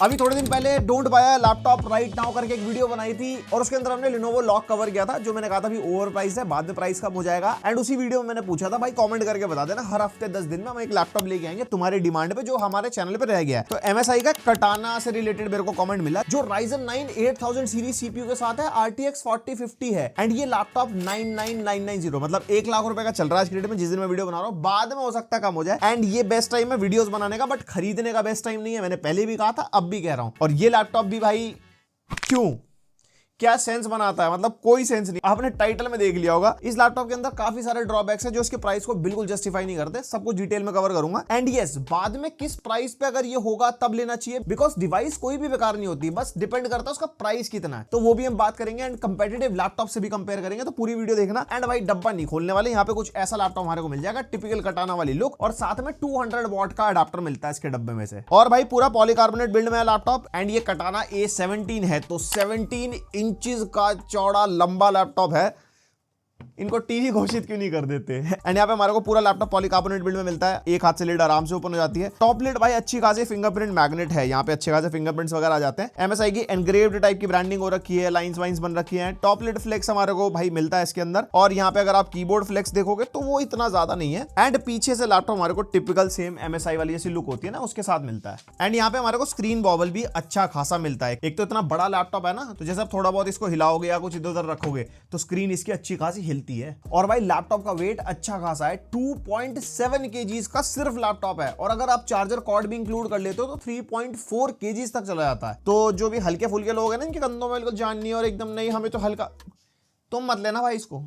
अभी थोड़े दिन पहले don't buy laptop right now करके एक वीडियो बनाई थी और उसके अंदर हमने Lenovo लॉक कवर किया था, जो मैंने कहा था भी ओवर प्राइस है, बाद में प्राइस कम हो जाएगा। एंड उसी वीडियो में मैंने पूछा था भाई कमेंट करके बता देना हर हफ्ते 10 दिन में हम एक लैपटॉप लेके आएंगे तुम्हारी डिमांड पे जो हमारे चैनल पे रह गया है। तो MSI का कटाना से रिलेटेड मेरे को कमेंट मिला जो Ryzen 9 8000 सीरीज सीपीयू के साथ है, RTX 4050 है एंड ये लैपटॉप 99990 मतलब 1 लाख रुपए का चल रहा है आज की डेट में, जिस दिन मैं वीडियो बना रहा हूँ। बाद में हो सकता है कम हो जाए एंड ये बेस्ट टाइम है वीडियोस बनाने का, बट खरीदने का बेस्ट टाइम नहीं है। मैंने पहले भी कहा था, अब भी कह रहा हूं। और ये लैपटॉप भी भाई क्यों, क्या सेंस बनाता है, मतलब कोई सेंस नहीं। आपने टाइटल में देख लिया होगा इस लैपटॉप के अंदर काफी सारे ड्रॉबैक्स है जो इसके प्राइस को बिल्कुल जस्टिफाई नहीं करते। सब कुछ डिटेल में कवर करूंगा। एंड यस, बाद में किस प्राइस पे अगर ये होगा तब लेना चाहिए, बिकॉज डिवाइस कोई भी बेकार नहीं होती, बस डिपेंड करता है उसका प्राइस कितना है। तो वो भी हम बात करेंगे एंड कंपेटिटिव लैपटॉप से भी कंपेयर करेंगे, तो पूरी वीडियो देखना। एंड भाई डब्बा नहीं खोलने वाले, यहाँ पे कुछ ऐसा लैपटॉप हमारे को मिल जाएगा टिपिकल कटाना वाली लुक, और साथ में 200 वॉट का अडाप्टर मिलता है इसके डब्बे में से। और भाई पूरा पॉलीकार्बोनेट बिल्ड में है लैपटॉप। एंड ये कटाना A17 है, तो 17 इंचेस का चौड़ा लंबा लैपटॉप है। इनको टीवी घोषित क्यों नहीं कर देते। एंड यहाँ पे हमारे को पूरा लैपटॉप पॉलीकार्बोनेट बिल्ड में मिलता है। एक हाथ से लिड आराम से ओपन हो जाती है। टॉप लिड भाई अच्छी खासी फिंगरप्रिंट मैग्नेट है, यहाँ पे अच्छे खासे फिंगरप्रिंट्स वगैरह आ जाते हैं। MSI की एनग्रेव्ड टाइप की ब्रांडिंग हो रखी है, लाइंस वाइंस बन रखी है। टॉप लिड फ्लेक्स हमारे को भाई मिलता है इसके अंदर, और यहाँ पे अगर आप कीबोर्ड फ्लेक्स देखोगे तो वो इतना ज्यादा नहीं है। एंड पीछे से लैपटॉप हमारे को टिपिकल सेम MSI वाली जैसी लुक होती है ना, उसके साथ मिलता है। एंड यहाँ पे हमारे को स्क्रीन बॉबल भी अच्छा खासा मिलता है। एक तो इतना बड़ा लैपटॉप है ना, तो जैसे आप थोड़ा बहुत इसको हिलाओगे या कुछ इधर उधर रखोगे तो स्क्रीन इसकी अच्छी खासी हिलती है। और भाई लैपटॉप का वेट अच्छा खासा है, 2.7 kg का सिर्फ लैपटॉप है। और अगर आप चार्जर कॉर्ड भी इंक्लूड कर लेते हो तो 3.4 kg तक चला जाता है। तो जो भी हल्के फुल्के लोग हैं ना, इनके कंधों में जान नहीं और एकदम नहीं हमें तो हल्का, तुम मत लेना भाई, इसको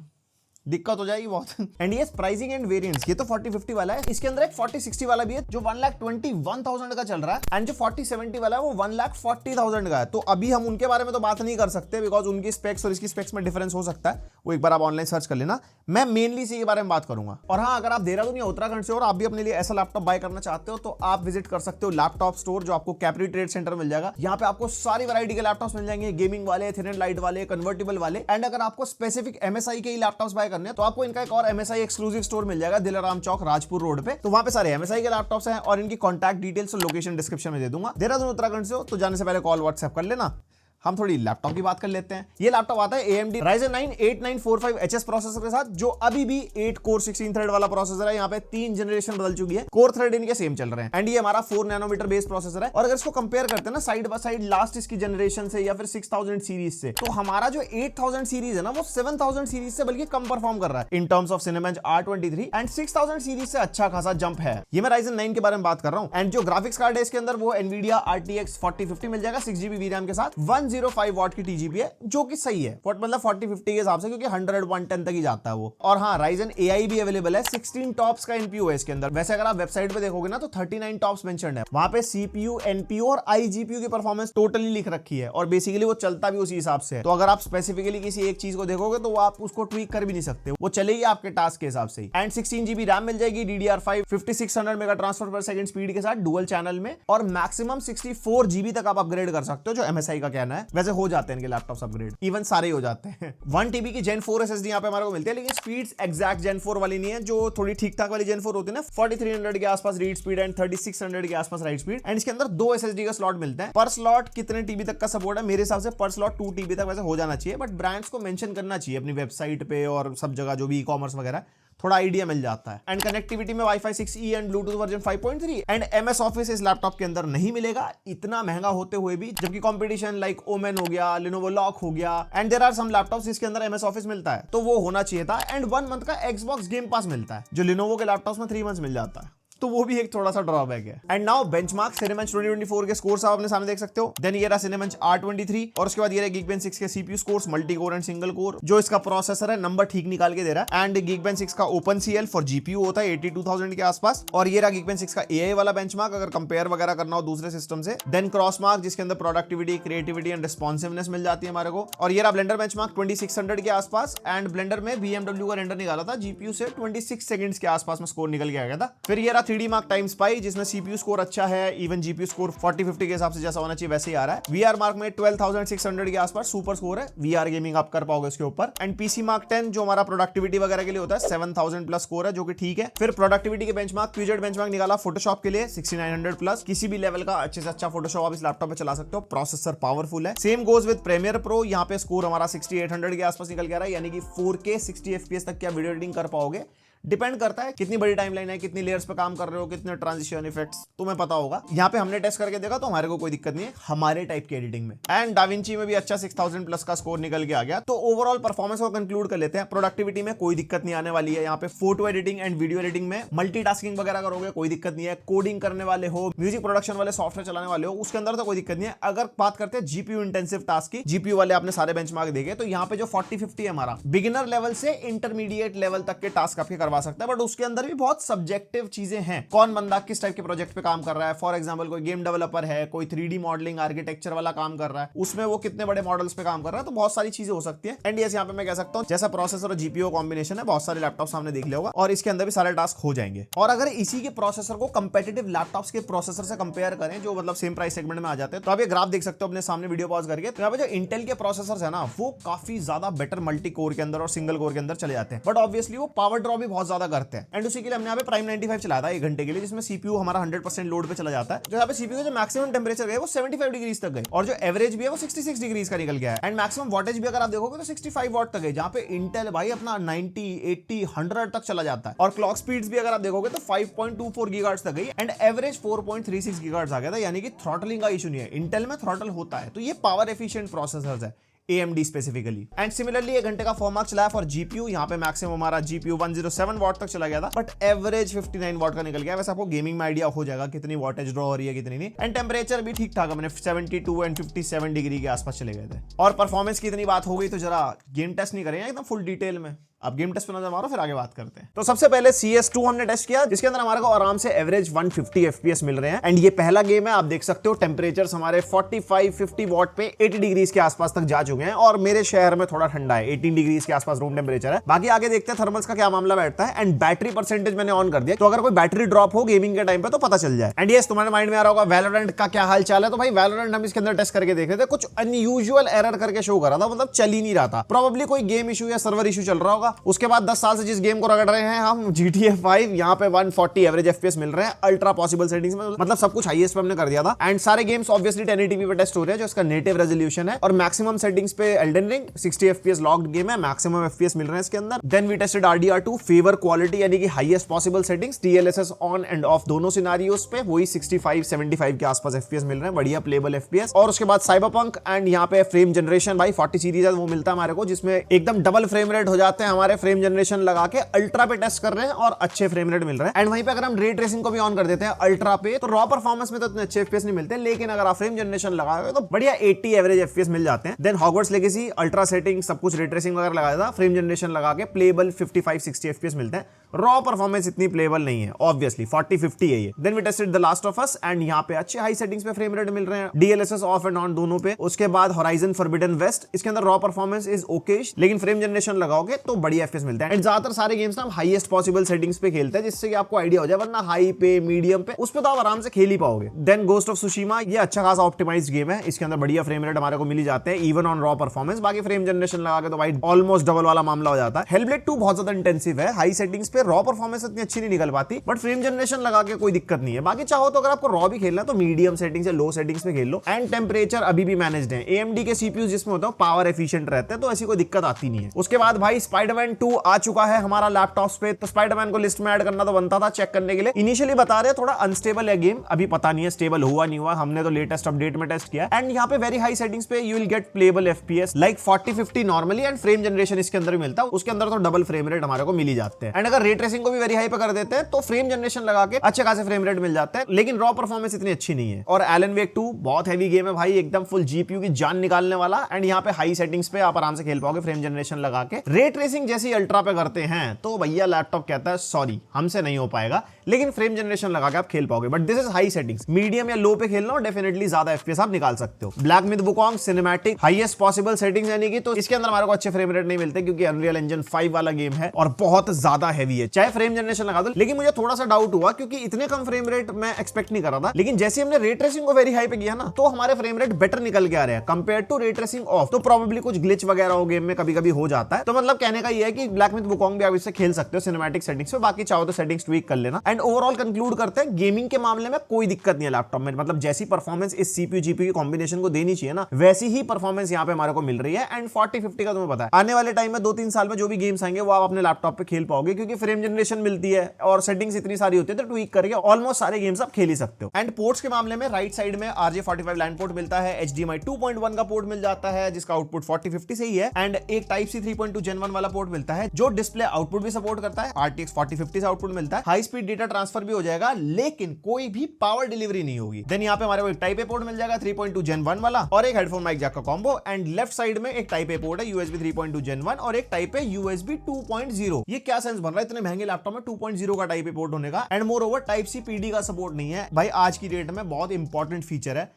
दिक्कत हो जाएगी बहुत। एंड ये प्राइसिंग एंड वेरिएंट्स, ये तो 4050 वाला है, इसके अंदर एक 4060 वाला भी है जो 1,21,000 का चल रहा है। एंड जो 4070 वाला है वो 1,40,000 का है। तो अभी हम उनके बारे में तो बात नहीं कर सकते, बिकॉज उनकी स्पेक्स और इसकी स्पेक्स में डिफरेंस हो सकता है, वो एक बार आप ऑनलाइन सर्च कर लेना। मैं मेनली इसी के बारे में बात करूंगा। और हाँ, अगर आप देहरादून या उत्तराखंड से और आप भी अपने लिए ऐसा लैपटॉप बाय करना चाहते हो तो आप विजिट कर सकते हो लैपटॉप स्टोर, जो आपको कैप्री ट्रेड सेंटर मिल जाएगा। यहाँ पे आपको सारी वैरायटी के लैपटॉप्स मिल जाएंगे, गेमिंग वाले, थिन एंड लाइट वाले, कन्वर्टेबल वाले। एंड अगर आपको स्पेसिफिक MSI के ही लैपटॉप्स बाय करने हैं तो आपको इनका और MSI एक्सक्लूसिव स्टोर मिल जाएगा दिलाराम चौक राजपुर रोड पे। तो वहां पे सारे MSI के लैपटॉप्स हैं और इनकी कॉन्टैक्ट डिटेल्स और लोकेशन डिस्क्रिप्शन में दे दूंगा। देहरादून उत्तराखंड से हो तो जाने से पहले कॉल व्हाट्सएप कर लेना। हम थोड़ी लैपटॉप की बात कर लेते हैं। ये लैपटॉप आता है AMD Ryzen 9 8945HS प्रोसेसर के साथ, जो अभी भी 8 कोर 16 थ्रेड वाला प्रोसेसर है। यहाँ पे 3 जनरेशन बदल चुकी है, कोर थ्रेड इनके सेम चल रहे हैं। एंड ये हमारा 4 नैनोमीटर बेस प्रोसेसर है। और अगर इसको कंपेयर करते हैं ना साइड बाय साइड लास्ट इसकी जनरेशन से या फिर 6000 सीरीज से, तो हमारा जो 8000 सीरीज है ना वो 7000 सीरीज से बल्कि कम परफॉर्म कर रहा है in terms of Cinebench R23। And 6000 series से अच्छा खासा जंप है। ये मैं Ryzen 9 के बारे में बात कर रहा हूँ। एंड जो ग्राफिक्स कार्ड है इसके अंदर वो Nvidia RTX 4050 मिल जाएगा 6GB VRAM के साथ, 105 वॉट की TGP है, जो कि सही है मतलब 4050 के हिसाब से, क्योंकि 100 110 तक ही जाता है वो। और हाँ, Ryzen AI भी अवेलेबल है, 16 टॉप्स का NPU है इसके अंदर। वैसे अगर आप वेबसाइट पे देखोगे ना तो 39 टॉप्स मेंशन्ड है, वहां पे CPU, NPU और iGPU की परफॉर्मेंस टोटली लिख रखी है, और बेसिकली वो चलता भी उसी हिसाब से है। तो अगर आप स्पेसिफिकली किसी एक चीज को देखोगे तो आप उसको ट्वीक कर भी नहीं सकते, वो चलेगी आपके टास्क के हिसाब से ही। एंड 16GB RAM मिल जाएगी DDR5 5600 मेगा ट्रांसफर पर सेकंड स्पीड के साथ डुअल चैनल में, और मैक्सिमम 64GB तक आप अपग्रेड कर सकते हो, जो MSI का कहना है। वैसे हो जाते हैं इनके लैपटॉप्स अपग्रेड, इवन सारे हो जाते हैं। 1TB की Gen 4 SSD यहाँ पे हमारे को मिलती है, लेकिन स्पीड्स एग्जैक्ट Gen 4 वाली नहीं है, जो थोड़ी ठीक ठाक वाली Gen 4 होती है ना, 4300 के आसपास रीड स्पीड एंड 3600 के आसपास राइट स्पीड। एंड इसके अंदर 2 SSD का स्लॉट मिलता है। पर स्लॉट कितने TB तक का सपोर्ट है, मेरे हिसाब से पर स्लॉट 2 TB तक वैसे हो जाना चाहिए, बट ब्रांड्स को मेंशन करना चाहिए अपनी वेबसाइट पे और सब जगह, जो भी ई-कॉमर्स वगैरह, थोड़ा आइडिया मिल जाता है। एंड कनेक्टिविटी में Wi-Fi 6E and Bluetooth version 5.3 and MS office इस लैपटॉप के अंदर नहीं मिलेगा, इतना महंगा होते हुए भी, जबकि कंपटीशन लाइक Omen हो गया, Lenovo लॉक हो गया, and there are some laptops जिसके अंदर MS ऑफिस मिलता है, तो वो होना चाहिए था। एंड 1 मंथ का Xbox गेम पास मिलता है, जो Lenovo के लैपटॉप्स में 3 मंथ्स मिल जाता है, तो वो भी एक थोड़ा सा ड्रॉबैक है। एंड नाउ बेंचमार्क Cinebench 2024 के स्कोर्स आप अपने सामने देख सकते हो। देन ये रहा Cinebench R23, और उसके बाद ये रहा Geekbench 6 के CPU scores, multi core and single core, जो इसका प्रोसेसर है नंबर ठीक निकाल के दे रहा है। एंड Geekbench 6 का OpenCL फॉर GPU होता है 82,000 के आसपास। और ये रहा Geekbench 6 का AI वाला बेंचमार्क, अगर कंपेयर वगैरह करना हो दूसरे सिस्टम से। देन क्रॉसमार्क, जिसके अंदर प्रोडक्टिविटी, क्रिएटिविटी एंड रिस्पॉन्सिवनेस मिल जाती है हमारे को। और ये रहा ब्लेंडर बेंचमार्क 2600 के आसपास। एंड ब्लेंडर में BMW का रेंडर निकाला था GPU से 26 सेकंड्स के आसपास में स्कोर निकल के आ गया था। फिर ये रहा 3D Mark Time Spy जिसमें CPU स्कोर अच्छा है, इवन GPU स्कोर 4050 के हिसाब से जैसा होना चाहिए वैसे ही आ रहा है। VR Mark में 12600 के आसपास सुपर स्कोर है, VR गेमिंग आप कर पाओगे उसके ऊपर। एंड PC Mark 10 जो हमारा प्रोडक्टिविटी वगैरह के लिए होता है 7000 प्लस स्कोर है, जो कि ठीक है। फिर प्रोडक्टिविटी के बेंचमार्क Puget बेंचमार्क निकाला फोटोशॉप के लिए 6900 प्लस, किसी भी लेवल का अच्छे से अच्छा फोटोशॉप आप इस लैपटॉप पे चला सकते हो, प्रोसेसर पावरफुल है। Same goes with Premiere Pro, यहाँ पे स्कोर हमारा 6800 के आसपास निकल के आ रहा है, यानी कि 4K 60 FPS तक की आप वीडियो एडिटिंग कर पाओगे। डिपेंड करता है कितनी बड़ी टाइमलाइन है, कितनी लेयर्स पे काम कर रहे हो, कितने ट्रांजिशन इफेक्ट्स तुम्हें पता होगा। यहाँ पे हमने टेस्ट करके देखा तो हमारे को कोई दिक्कत नहीं है हमारे टाइप की एडिटिंग में। एंड डाविंची में भी अच्छा 6000 प्लस का स्कोर निकल के आ गया। तो ओवरऑल परफॉर्मेंस को कंक्लूड कर लेते हैं। प्रोडक्टिविटी में कोई दिक्कत नहीं आने वाली है। यहाँ पे photo editing and video editing में मल्टीटास्किंग वगैरह करोगे कोई दिक्कत नहीं है। कोडिंग करने वाले हो, म्यूजिक प्रोडक्शन वाले सॉफ्टवेयर चलाने वाले हो, उसके अंदर तो कोई दिक्कत नहीं है। अगर बात करते हैं जीपीयू इंटेंसिव टास्क की, जीपीयू वाले आपने सारे बेंचमार्क देखे, तो यहाँ पे जो 4050 है हमारा बिगिनर लेवल से इंटरमीडिएट लेवल तक के टास्क आपके करवा सकता है। बट उसके अंदर भी बहुत सब्जेक्टिव चीजें हैं। कौन बंदा किस टाइप के प्रोजेक्ट पे काम कर रहा है। फॉर एग्जांपल कोई गेम डेवलपर है, कोई 3D मॉडलिंग आर्किटेक्चर वाला काम कर रहा है, उसमें वो कितने बड़े मॉडल्स पे काम कर रहा है। तो बहुत सारी चीजें हो सकती है। एंड यस, यहाँ पे मैं कह सकता हूँ जैसा प्रोसेसर और जीपीयू कॉम्बिनेशन है, बहुत सारे लैपटॉप सामने देख लिया होगा, और इसके अंदर भी सारे टास्क हो जाएंगे। और अगर इसी के प्रोसेसर को कंपेटिटिव लैपटॉप्स के प्रोसेसर से कंपेयर करें, जो मतलब सेम प्राइस सेगमेंट में आ जाते हैं, तो आप ये ग्राफ देख सकते हो अपने सामने वीडियो पॉज करके। तो यहाँ पे जो इंटेल के प्रोसेसर है ना, वो काफी ज्यादा बेटर मल्टी कोर के अंदर और सिंगल कोर के अंदर चले जाते हैं। बट ऑब्वियसली वो पावर ड्रॉ भी बहुत ज्यादा करते हैं। एंड उसी के लिए हमने यहाँ पे प्राइम 95 चलाया था 1 घंटे के लिए, जिसमें सीपीयू हमारा 100% लोड पे चला जाता है। जो यहाँ पे सीपीयू का जो मैक्सिमम टेंपरेचर गए वो 75 डिग्री तक गए, और जो एवरेज भी है वो 66 डिग्री का निकल गया है। एंड मैक्सिमम वोल्टेज भी अगर आप देखोगे तो 65 वॉट तक है, जहाँ पे इंटेल भाई अपना 90, 80, 100 तक चला जाता है। और क्लॉक स्पीड्स भी अगर आप देखोगे तो 5.24 गीगाहर्ट्ज तक गई, एंड एवरेज 4.36 गीगाहर्ट्ज आ गया था, यानी कि थ्रॉटलिंग का इशू नहीं है। इंटेल में थ्रॉटल होता है, तो ये पावर एफिशिएंट प्रोसेसर्स है AMD स्पेसिफिकली। एंड सिमिलरली 1 घंटे का फॉर्मार्क चला फॉर जीपीयू। यहाँ पे मैक्सिमम हमारा जीपीयू 107 वॉट तक चला गया था, बट एवरेज 59 वॉट का निकल गया। वैसे आपको गेमिंग में आइडिया हो जाएगा कितनी वॉटेज ड्रॉ हो रही है कितनी नहीं। एंड टेम्परेचर भी ठीक ठाक, हमने 72 एंड 57 डिग्री के आसपास चले गए थे। और परफॉर्मेंस की इतनी बात हो गई तो जरा गेम टेस्ट नहीं करेंगे एकदम फुल डिटेल में। अब गेम टेस्ट पे नजर मारो, फिर आगे बात करते हैं। तो सबसे पहले CS2 हमने टेस्ट किया, जिसके अंदर हमारे को आराम से एवरेज 150 FPS मिल रहे हैं। एंड ये पहला गेम है, आप देख सकते हो टेम्परेचर्स हमारे 45-50 वॉट पे 80 डिग्री के आसपास तक जा चुके हैं, और मेरे शहर में थोड़ा ठंडा है, 18 डिग्री के आसपास रूम टेम्परेचर है। बाकी आगे देखते हैं थर्मल्स का क्या मामला बैठता है। एंड बैटरी परसेंटेज मैंने ऑन कर दिया, तो अगर कोई बैटरी ड्रॉप हो गेमिंग के टाइम पे तो पता चल जाए। एंड यस, तुम्हारे माइंड में आ रहा होगा वैलोरेंट का क्या हाल चाल है। तो भाई वैलोरेंट हम इसके अंदर टेस्ट करके देख रहे थे, कुछ अनयूजुअल एरर करके शो कर रहा था, मतलब चल ही नहीं रहा था। प्रोबेबली कोई गेम इशू या सर्वर इशू चल रहा होगा। उसके बाद 10 साल से जिस गेम को रगड़ रहे हैं हम, GTA 5, यहाँ पे 140 एवरेज FPS मिल रहे हैं अल्ट्रा पॉसिबल सेटिंग्स में, मतलब सब कुछ हाईएस्ट पे हमने कर दिया था। एंड सारे गेम्स ऑब्वियसली 1080p पे टेस्ट हो रहे हैं, जो इसका नेटिव रेजोल्यूशन है। और मैक्सिमम सेटिंग्स पे Elden Ring 60 FPS locked game है, मैक्सिमम FPS मिल रहे हैं इसके अंदर। Then we tested RDR2 favour quality, यानी कि highest possible settings, DLSS on and off दोनों सिनेरियोस पे, वही 65-75 के आसपास FPS मिल रहे हैं, बढ़िया प्लेबल FPS। और उसके बाद साइबरपंक, एंड यहाँ पे फ्रेम जनरेशन भाई 40 सीरीज वो मिलता है हमारे को, जिसमें एकदम डबल फ्रेम रेट हो जाते हैं हमारे फ्रेम जनरेशन लगा के। अल्ट्रा पे टेस्ट कर रहे हैं और अच्छे फ्रेम रेट मिल रहे हैं। एंड वहीं पे अगर हम रे ट्रेसिंग को भी ऑन कर देते हैं अल्ट्रा पे, तो रॉ परफॉर्मेंस में तो इतने अच्छे FPS नहीं मिलते, लेकिन अगर आप फ्रेम जनरेशन लगाओगे तो बढ़िया 80 एवरेज FPS मिल जाते हैं। Then Hogwarts Legacy ultra setting सब कुछ रे ट्रेसिंग वगैरह लगाया था, फ्रेम जनरेशन लगा के प्लेबल 55-60 FPS मिलते हैं। रॉ परफॉर्मेंस इतनी प्लेबल नहीं है, ऑब्वियसली 40-50 है ये। Then we tested the Last of Us, and यहाँ पे अच्छे हाई सेटिंग्स पे फ्रेम रेट मिल रहे हैं, DLSS ऑफ एंड ऑन दोनों पे। उसके बाद होराइजन फॉरबिडन वेस्ट, इसके अंदर रॉ परफॉर्मेंस इज ओकेश, लेकिन फ्रेम जनरेशन लगाओगे तो बढ़िया FPS मिलता है। एंड ज्यादातर सारे गेम्स ना हम हाईएस्ट पॉसिबल सेटिंग्स पे खेलते हैं, जिससे कि आपको आइडिया हो जाए, वरना हाई पे मीडियम पे उस पे तो आप आराम से खेल ही पाओगे। देन गोस्ट ऑफ सुशीमा, ये अच्छा खासा ऑप्टिमाइज्ड गेम है, इसके अंदर बढ़िया फ्रेम रेट हमारे को मिल जाते हैं इवन ऑन रॉ परफॉर्मेंस। बाकी फ्रेम जनरेशन लगा के तो भाई ऑलमोस्ट डबल वाला मामला हो जाता है। हेलब्लेड 2 बहुत ज्यादा इंटेंसिव है, हाई सेटिंग्स पे रॉ परफॉर्मेंस इतनी अच्छी नहीं निकल पाती, बट फ्रेम जनरेशन लगा के कोई दिक्कत नहीं है। बाकी चाहो तो अगर आपको रॉ भी खेलना है तो मीडियम सेटिंग्स या लो सेटिंग्स पे खेल लो। एंड टेम्परेचर अभी भी मैनेज्ड है, AMD के CPU जिसमें होता है पावर एफिशिएंट रहते हैं, तो ऐसी कोई दिक्कत आती नहीं है। उसके बाद भाई स्पाइडरमैन 2 आ चुका है हमारा लैपटॉप्स पे, तो स्पाइडरमैन को लिस्ट में ऐड करना तो बनता था चेक करने के लिए। इनिशियली बता रहे थोड़ा अनस्टेबल है गेम, अभी पता नहीं है स्टेबल हुआ नहीं हुआ, हमने तो लेटेस्ट अपडेट में टेस्ट किया। एंड यहाँ पे वेरी हाई सेटिंग्स पे you will get payable FPS like 40-50 normally, and frame generation इसके अंदर भी मिलता है, उसके अंदर तो डबल फ्रेम रेट हमारे को मिल ही जाते हैं। एंड अगर रे ट्रेसिंग को भी वेरी हाई पे कर देते हैं तो फ्रेम जनरेशन लगा के अच्छे खासे फ्रेम रेट मिल जाते हैं, लेकिन रॉ परफॉर्मेंस इतनी अच्छी नहीं है। और एलन वेक 2 बहुत हैवी गेम है भाई, एकदम फुल GPU की जान निकालने वाला। एंड यहाँ पे हाई सेटिंग्स पे आप आराम से खेल पाओगे फ्रेम जनरेशन लगा के। रे ट्रेसिंग गेमिंग जैसी अल्ट्रा पे करते हैं तो भैया लैपटॉप कहता है सॉरी हमसे नहीं हो पाएगा, लेकिन फ्रेम जनरेशन लगा के आप खेल पाओगे। But this is high settings, medium या लो पे खेलना हो डेफिनेटली ज्यादा एफपीएस आप निकाल सकते हो। Black myth Wukong cinematic highest possible settings यानी कि, तो इसके अंदर हमारे को अच्छे फ्रेम रेट नहीं मिलते क्योंकि अनरियल इंजन 5 वाला गेम है और बहुत ज्यादा हैवी है, चाहे फ्रेम जनरेशन लगा दो। लेकिन मुझे थोड़ा सा डाउट हुआ क्योंकि इतने कम फ्रेम रेट मैं एक्सपेक्ट नहीं कर रहा था, लेकिन जैसे हमने रे ट्रेसिंग को वेरी हाई पे किया ना तो हमारे फ्रेम रेट बेटर निकल के आ रहे हैं compare to ray tracing off. तो प्रोबेबली कुछ ग्लिच वगैरह हो गेम में कभी कभी हो जाता है। तो मतलब कहने का ये है कि ब्लैक मिथ वुकोंग भी आप इससे खेल सकते हो सिनेमैटिक सेटिंग्स पे, बाकी चाहो तो सेटिंग्स ट्वीक कर लेना। एंड ओवरऑल कंक्लूड करते हैं गेमिंग के मामले में कोई दिक्कत नहीं है लैपटॉप में, मतलब जैसी परफॉर्मेंस इस सीपीयू जीपीयू की कॉम्बिनेशन को देनी चाहिए ना वैसी ही परफॉर्मेंस यहाँ पे हमारे को मिल रही है। एंड 4050 का तुम्हें पता है आने वाले टाइम में 2-3 साल में जो भी गेम्स आएंगे वो आप अपने लैपटॉप पे खेल पाओगे क्योंकि फ्रेम जनरेशन मिलती है और सेटिंग्स इतनी सारी होती है तो ट्वीक करके ऑलमोस्ट सारे गेम्स आप खेल ही सकते हो। एंड पोर्ट्स के मामले में राइट साइड में RJ45 लैंड पोर्ट मिलता है, HDMI 2.1 का पोर्ट मिल जाता है जिसका आउटपुट 4050 से ही है, एंड एक Type-C 3.2 Gen 1 वाला पोर्ट मिलता है जो डिस्प्ले आउटपुट भी सपोर्ट करता है, RTX 4050 से आउटपुट मिलता है, हाई स्पीड डेटा ट्रांसफर भी हो जाएगा लेकिन कोई भी पावर डिलीवरी नहीं होगी। देन यहाँ पे हमारे को एक Type-A पोर्ट मिल जाएगा 3.2 Gen 1 वाला और एक हेडफोन माइक जैक का कॉम्बो, एंड लेफ्ट साइड में एक Type-A पोर्ट है USB 3.2 Gen 1 और एक Type-A USB 2.0। ये क्या सेंस बन रहा है इतने महंगे लैपटॉप में 2.0 का Type-A पोर्ट होने का, and more over Type-C PD का सपोर्ट नहीं है भाई। आज की डेट में बहुत इंपॉर्टेंट फीचर है,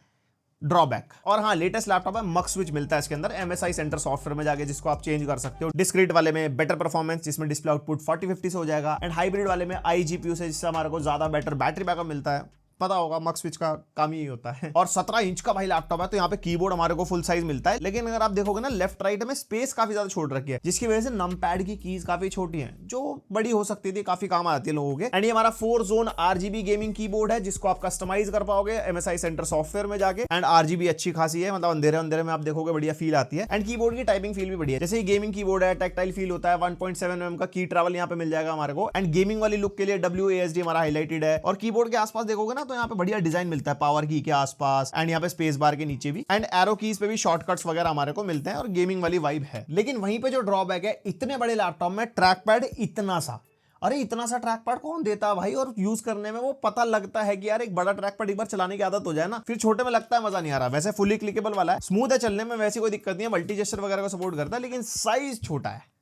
ड्रॉबैक। और हाँ लेटेस्ट लैपटॉप है मक्स स्विच मिलता है इसके अंदर MSI सेंटर सॉफ्टवेयर में जाके, जिसको आप चेंज कर सकते हो। डिस्क्रीट वाले में बेटर परफॉर्मेंस जिसमें डिस्प्ले आउटपुट 4050 से हो जाएगा, एंड हाइब्रिड वाले में iGPU से जिससे हमारे को ज्यादा बेटर बैटरी बैकअप मिलता है। पता होगा मक्स स्विच का काम ही होता है। और 17 इंच का भाई लैपटॉप है तो यहाँ पे कीबोर्ड हमारे को फुल साइज मिलता है, लेकिन अगर आप देखोगे ना लेफ्ट राइट में स्पेस काफी ज्यादा छोड़ रखी है जिसकी वजह से नम पैड की कीज काफी छोटी हैं जो बड़ी हो सकती थी, काफी काम आती है लोगों के। एंड ये हमारा 4 जोन RGB गेमिंग कीबोर्ड है जिसको आप कस्टमाइज कर पाओगे MSI सेंटर सॉफ्टवेयर में जाके, एंड RGB अच्छी खासी है, मतलब अंधेरे अंधेरे में आप देखोगे बढ़िया फील आती है। एंड कीबोर्ड की टाइपिंग फील भी बढ़िया है, जैसे गेमिंग कीबोर्ड है टैक्टाइल फील होता है। 1.7 mm का की ट्रैवल यहाँ पे मिल जाएगा हमारे को, एंड गेमिंग वाली लुक के लिए WASD हमारा हाईलाइटेड है। और कीबोर्ड के आसपास देखोगे ना तो यहाँ पे बढ़िया डिजाइन मिलता है पावर की के आसपास, एंड यहाँ पे स्पेस बार के नीचे भी, एंड एरो कीज पे भी शॉर्टकट्स वगैरह हमारे को मिलते हैं और गेमिंग वाली वाइब है। लेकिन वहीं पे जो ड्रॉबैक है इतने बड़े लैपटॉप में ट्रैक पैड इतना सा, अरे इतना सा ट्रैक पैड कौन देता है भाई, और यूज करने में वो पता लगता है कि यार एक बड़ा ट्रैक पैड एक बार चलाने की आदत हो जाए ना फिर छोटे में लगता है मजा नहीं आ रहा। वैसे फुली क्लिकेबल वाला है, स्मूथ है चलने में, वैसी कोई दिक्कत नहीं है, मल्टी जेस्चर वगैरह को सपोर्ट करता है, लेकिन साइज छोटा है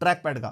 ट्रैक पैड का।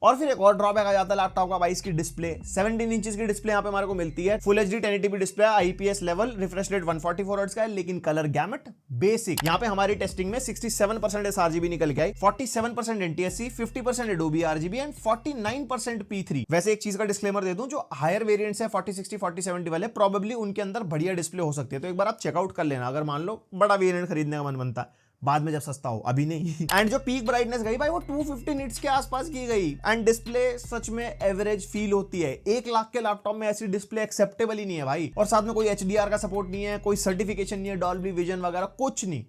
और फिर एक और ड्रॉबैक आ जाता है लैपटॉप का भाई, इसकी डिस्प्ले 17 इंचेस की डिस्प्ले यहाँ पे हमारे को मिलती है, full HD 1080p display, IPS level, refresh rate 144 hertz का है, लेकिन कलर गैमेट बेसिक। यहाँ पे हमारी टेस्टिंग में 67% sRGB निकल के आई, 47% NTSC, 50% Adobe RGB and 49% P3। वैसे एक चीज का डिस्क्लेमर दे दूं, जो हायर वेरिएंट्स है 4060 4070 वाले प्रोबेबली उनके अंदर बढ़िया डिस्प्ले हो सकती है, तो एक बार आप चेकआउट कर लेना अगर मान लो बड़ा वेरिएंट खरीदने का मन बनता है, बाद में जब सस्ता हो, अभी नहीं। एंड जो पीक ब्राइटनेस गई भाई वो 250 निट्स के आसपास की गई, एंड डिस्प्ले सच में एवरेज फील होती है। 1 लाख के लैपटॉप में ऐसी डिस्प्ले एक्सेप्टेबल ही नहीं है भाई, और साथ में कोई HDR का सपोर्ट नहीं है, कोई सर्टिफिकेशन नहीं है, डॉल्बी विजन वगैरह कुछ नहीं,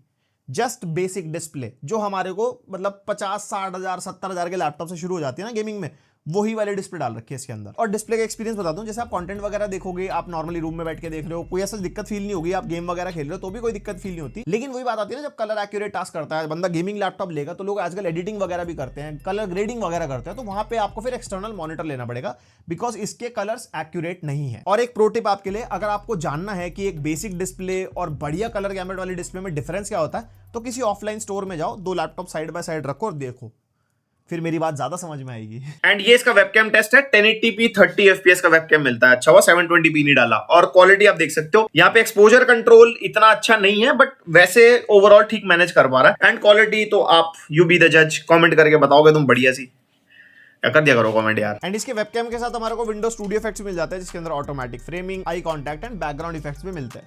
जस्ट बेसिक डिस्प्ले जो हमारे को मतलब 50-60 हजार 70 हजार के लैपटॉप से शुरू हो जाती है ना गेमिंग में, वही वाले डिस्प्ले डाल रखी है इसके अंदर। और डिस्प्ले का एक्सपीरियंस बता दूं, जैसे आप कंटेंट वगैरह देखोगे, आप नॉर्मली रूम में बैठ के देख रहे हो, कोई ऐसा दिक्कत फील नहीं होगी। आप गेम वगैरह खेल रहे हो तो भी कोई दिक्कत फील नहीं होती, लेकिन वही बात आती है ना जब कलर एक्यूरेट टास्क करता है बंदा, गेमिंग लैपटॉप लेगा तो लोग आजकल एडिटिंग वगैरह भी करते हैं, कलर ग्रेडिंग वगैरह करते हैं, तो वहां पे आपको फिर एक्सटर्नल मॉनिटर लेना पड़ेगा बिकॉज इसके कलर्स एक्यूरेट नहीं है। और एक प्रो टिप आपके लिए, अगर आपको जानना है कि एक बेसिक डिस्प्ले और बढ़िया कलर गैमेट वाली डिस्प्ले में डिफरेंस क्या होता है, तो किसी ऑफलाइन स्टोर में जाओ, 2 लैपटॉप साइड बाय साइड रखो और देखो, फिर मेरी बात ज्यादा समझ में आएगी। एंड ये इसका वेबकैम टेस्ट है, 1080p 30 fps का वेबकैम मिलता है, अच्छा हुआ 720p नहीं डाला। और क्वालिटी आप देख सकते हो, यहाँ पे एक्सपोजर कंट्रोल इतना अच्छा नहीं है बट वैसे ओवरऑल ठीक मैनेज कर पा रहा है। एंड क्वालिटी तो आप यू बी द जज, कमेंट करके बताओगे तुम बढ़िया सी, कर दिया करो कमेंट यार। एंड इसके वेबकैम के साथ हमारे को विंडोज स्टूडियो इफेक्ट्स मिल जाते हैं जिसके अंदर automatic framing, eye contact and background effects भी मिलते हैं।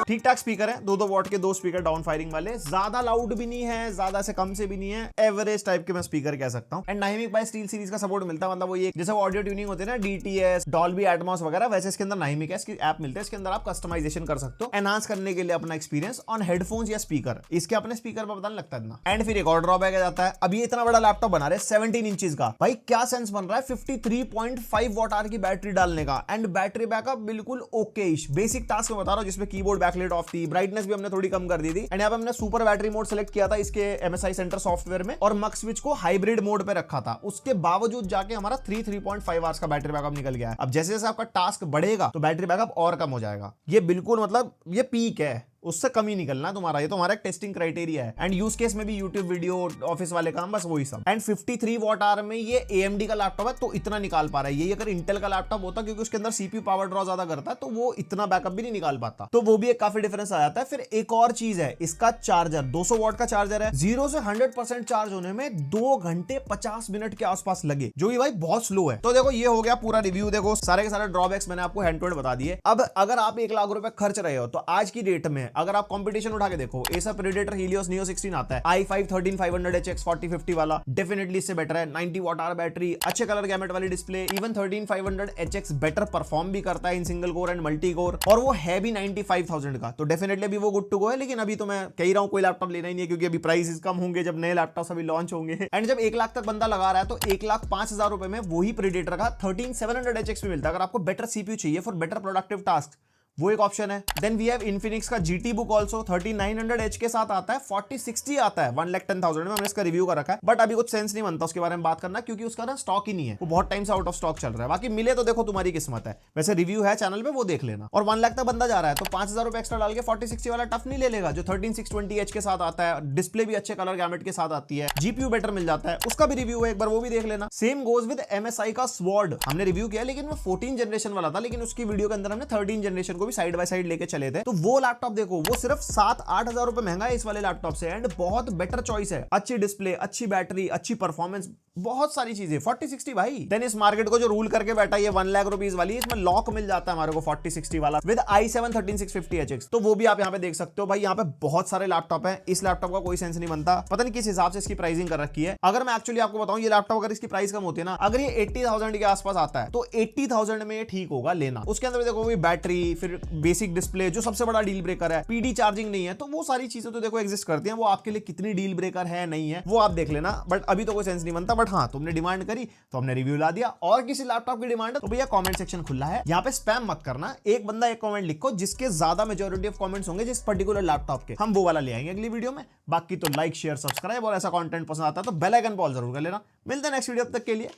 ठीक ठाक स्पीकर है, 2-2 वॉट के 2 स्पीकर डाउन फायरिंग वाले, ज्यादा लाउड भी नहीं है, ज्यादा से कम से भी नहीं है, एवरेज टाइप के मैं स्पीकर कह सकता हूं। एंड नाइमिक बाय स्टील सीरीज का सपोर्ट मिलता है, मतलब वो ये जैसे वो ऑडियो ट्यूनिंग होती है ना, DTS, डॉल्बी एटमॉस वगैरह, वैसे इसके अंदर नाइमिक है, इसकी ऐप मिलते हैं, इसके अंदर आप कस्टमाइजेशन कर सकते हो एनहांस करने के लिए अपना एक्सपीरियंस ऑन हेडफोन्स या स्पीकर। इसके अपने स्पीकर पर पता नहीं लगता इतना। एंड फिर एक और ड्रॉबैक आ जाता है, अब ये इतना बड़ा लैपटॉप बना रहे 17 इंचेस का, भाई क्या सेंस बन रहा है 53.5 वॉट आवर की बैटरी डालने का, एंड बैटरी बैकअप बिल्कुल ओके। बेसिक टास्क में बता रहा हूं जिसमें कीबोर्ड बैकलाइट ऑफ थी, ब्राइटनेस भी हमने थोड़ी कम कर दी थी, एंड यहाँ पे हमने सुपर बैटरी मोड सेलेक्ट किया था इसके MSI सेंटर सॉफ्टवेयर में, और मक्स स्विच को हाइब्रिड मोड पे रखा था, उसके बावजूद जाके हमारा 3.5 आवर्स का बैटरी बैकअप निकल गया है। अब जैसे जैसे आपका टास्क बढ़ेगा तो बैटरी बैकअप और कम हो जाएगा, ये बिल्कुल मतलब ये पीक है, उससे कम ही निकलना है तुम्हारा, ये तुम्हारा एक टेस्टिंग क्राइटेरिया है। एंड यूज केस में भी यूट्यूब वीडियो, ऑफिस वाले काम, बस वही सब। एंड 53 वॉट आवर में ये AMD का लैपटॉप है तो इतना निकाल पा रहा है। ये अगर इंटेल का लैपटॉप होता, क्योंकि उसके अंदर CPU पावर ड्रॉ ज्यादा करता है, तो वो इतना बैकअप भी नहीं निकाल पाता, तो वो भी एक काफी डिफरेंस आ जाता है। फिर एक और चीज है, इसका चार्जर 200 वॉट का चार्जर है, 0 से 100% चार्ज होने में 2 घंटे 50 मिनट के आसपास लगे, जो कि भाई बहुत स्लो है। तो देखो ये हो गया पूरा रिव्यू। देखो सारे के सारे ड्रॉबैक्स मैंने आपको हैंड टू हैंड बता दिए। अब अगर आप 1 लाख रुपए खर्च रहे हो, तो आज की डेट में अगर आप कंपटीशन उठा के देखो, Acer Predator Helios Neo 16 आता है, i5 13500HX 4050 वाला, डेफिनेटली इससे बेटर है। 90 वॉट आवर बैटरी, अच्छे कलर गैमेट वाली display, even 13500HX better perform भी करता है in single core and multi core, और वो है भी 95,000 का, तो डेफिनेटली अभी वो गुड टू गो है। लेकिन अभी तो मैं कह ही रहा हूं कोई लैपटॉप लेना ही नहीं है, क्योंकि अभी प्राइसेस कम होंगे जब नए लैपटॉप अभी लॉन्च होंगे। एंड जब 1 लाख तक बंदा लगा रहा है, तो 1,05,000 रुपए में वही Predator का 13700HX भी मिलता है। अगर आपको बेटर CPU चाहिए फॉर बेटर प्रोडक्टिव टास्क, वो एक ऑप्शन है। देन वी हैव इन्फिनिक्स का GT Book ऑल्सो 3900H के साथ आता है, 4060 आता है 1,10,000 में। हमने इसका रिव्यू कर रखा है, बट अभी कुछ सेंस नहीं बनता उसके बारे में बात करना, क्योंकि उसका ना स्टॉक ही नहीं है, वो बहुत टाइम से आउट ऑफ स्टॉक चल रहा है। बाकी मिले तो देखो तुम्हारी किस्मत है, वैसे रिव्यू है चैनल पे, वो देख लेना। और 1 लाख तक बंदा जा रहा है, तो 5,000 रुपए एक्स्ट्रा डाल के 4060 वाला टफ नहीं ले लेगा, जो 13620H के साथ आता है, डिस्प्ले भी अच्छे कलर गैमेट के साथ आती है, GPU बेटर मिल जाता है, उसका भी रिव्यू है, एक बार वो भी देख लेना। सेम गोज विद MSI का स्वॉर्ड, हमने रिव्यू किया, लेकिन वो 14 जनरेशन वाला था, लेकिन उसकी वीडियो के अंदर हमने 13 जनरेशन को भी साइड बाय साइड लेके चले थे। तो वो लैपटॉप देखो, वो सिर्फ 7-8 हजार रुपए महंगा है इस वाले लैपटॉप से, एंड बहुत बेटर चॉइस है। अच्छी डिस्प्ले, अच्छी बैटरी, अच्छी परफॉर्मेंस, बहुत सारी चीजें 4060 भाई। देन इस मार्केट को जो रूल करके बैठा है, ये 1 लाख रुपीस वाली, इसमें लॉक मिल जाता है हमारे को 4060 वाला विद i7 13650HX, तो वो भी आप यहाँ पे देख सकते हो। भाई यहाँ पे बहुत सारे लैपटॉप हैं, इस लैपटॉप का कोई सेंस नहीं बनता, पता नहीं किस हिसाब से इसकी प्राइसिंग कर रखी है। अगर मैं एक्चुअली आपको बताऊं, ये लैपटॉप अगर इसकी प्राइस कम होती है ना, अगर ये 80,000 के आसपास आता है, तो 80,000 में ये ठीक होगा लेना। उसके अंदर देखो बैटरी, फिर बेसिक डिस्प्ले, जो सबसे बड़ा डील ब्रेकर है, PD चार्जिंग नहीं है, तो वो सारी चीजें तो देखो एग्जिस्ट करती हैं। वो आपके लिए कितनी डील ब्रेकर है नहीं है, वो आप देख लेना, बट अभी तो कोई सेंस नहीं बनता। बट हाँ, तुमने डिमांड करी तो हमने रिव्यू ला दिया। और किसी लैपटॉप की डिमांड है तो भैया कमेंट सेक्शन खुला है, यहाँ पे स्पैम मत करना। एक बंदा एक कमेंट लिखो, जिसके ज्यादा मेजॉरिटी ऑफ कमेंट्स होंगे जिस पर्टिकुलर लैपटॉप के, हम वो वाला ले आएंगे अगली वीडियो में। बाकी तो लाइक, शेयर, सब्सक्राइब, और ऐसा कंटेंट पसंद आता है तो बेल आइकन पर ऑल जरूर कर लेना। मिलते हैं नेक्स्ट वीडियो, तब तक के लिए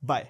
बाय।